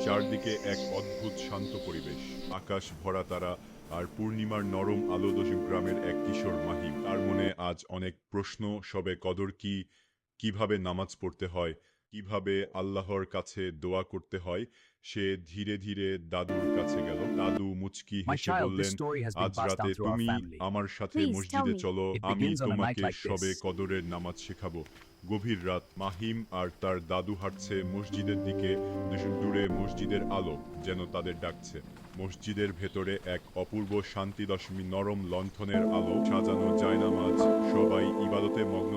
চারদিকে এক অদ্ভুত শান্ত পরিবেশ, আকাশ ভরা তারা আর পূর্ণিমার নরম আলো। গ্রামের এক কিশোর মাহিম, তার মনে আজ অনেক প্রশ্ন। সবে কদর কি, কিভাবে নামাজ পড়তে হয়, কিভাবে আল্লাহর কাছে দোয়া করতে হয়। সে ধীরে ধীরে দাদুর কাছে গেল। দাদু মুচকি My হেসে child, this বললেন, story has been আজ passed down রাতে through our তুমি family. আমার সাথে Please tell মসজিদে me. চলো, It আমি begins on a night তোমাকে like সবে this. কদরের নামাজ শেখাবো। গভীর রাত, মাহিম আর তার দাদু হাঁটছে মসজিদের দিকে। দূরে মসজিদের আলো যেন তাদের ডাকছে। মসজিদের ভেতরে এক অপূর্ব শান্তি। নরম লণ্ঠনের আলো, সাজানো জায়নামাজ, সবাই ইবাদতে মগ্ন।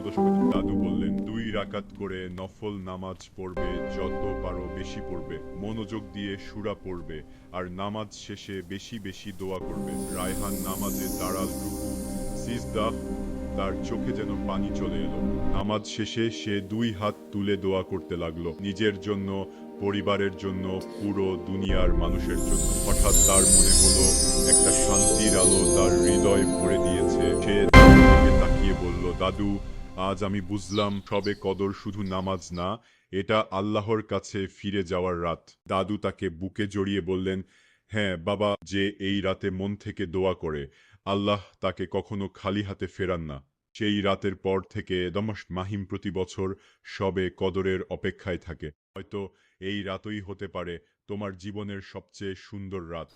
দাদু বললেন, 2 রাকাত করে নফল নামাজ পড়বে, যত পারো বেশি পড়বে, মনোযোগ দিয়ে সূরা পড়বে, আর নামাজ শেষে বেশি বেশি দোয়া করবে। রায়হান নামাজে দাঁড়াল, রুকু, সিজদা, তার চোখে যেন পানি চলে এলো। নামাজ শেষে সে 2 হাত তুলে দোয়া করতে লাগলো, নিজের জন্য, পরিবারের জন্য, পুরো দুনিয়ার মানুষের জন্য। হঠাৎ তার মনে হলো একটা শান্তির আলো তার হৃদয় ভরে দিয়েছে। সে দাদুর দিকে তাকিয়ে বলল, দাদু, আজ আমি বুঝলাম সবে কদর শুধু নামাজ না, এটা আল্লাহর কাছে ফিরে যাওয়ার রাত। দাদু তাকে বুকে জড়িয়ে বললেন, হ্যাঁ বাবা, যে এই রাতে মন থেকে দোয়া করে, আল্লাহ তাকে কখনো খালি হাতে ফেরান না। সেই রাতের পর থেকে মাহিম প্রতি বছর সবে কদরের অপেক্ষায় থাকে। হয়তো এই রাতই হতে পারে তোমার জীবনের সবচেয়ে সুন্দর রাত।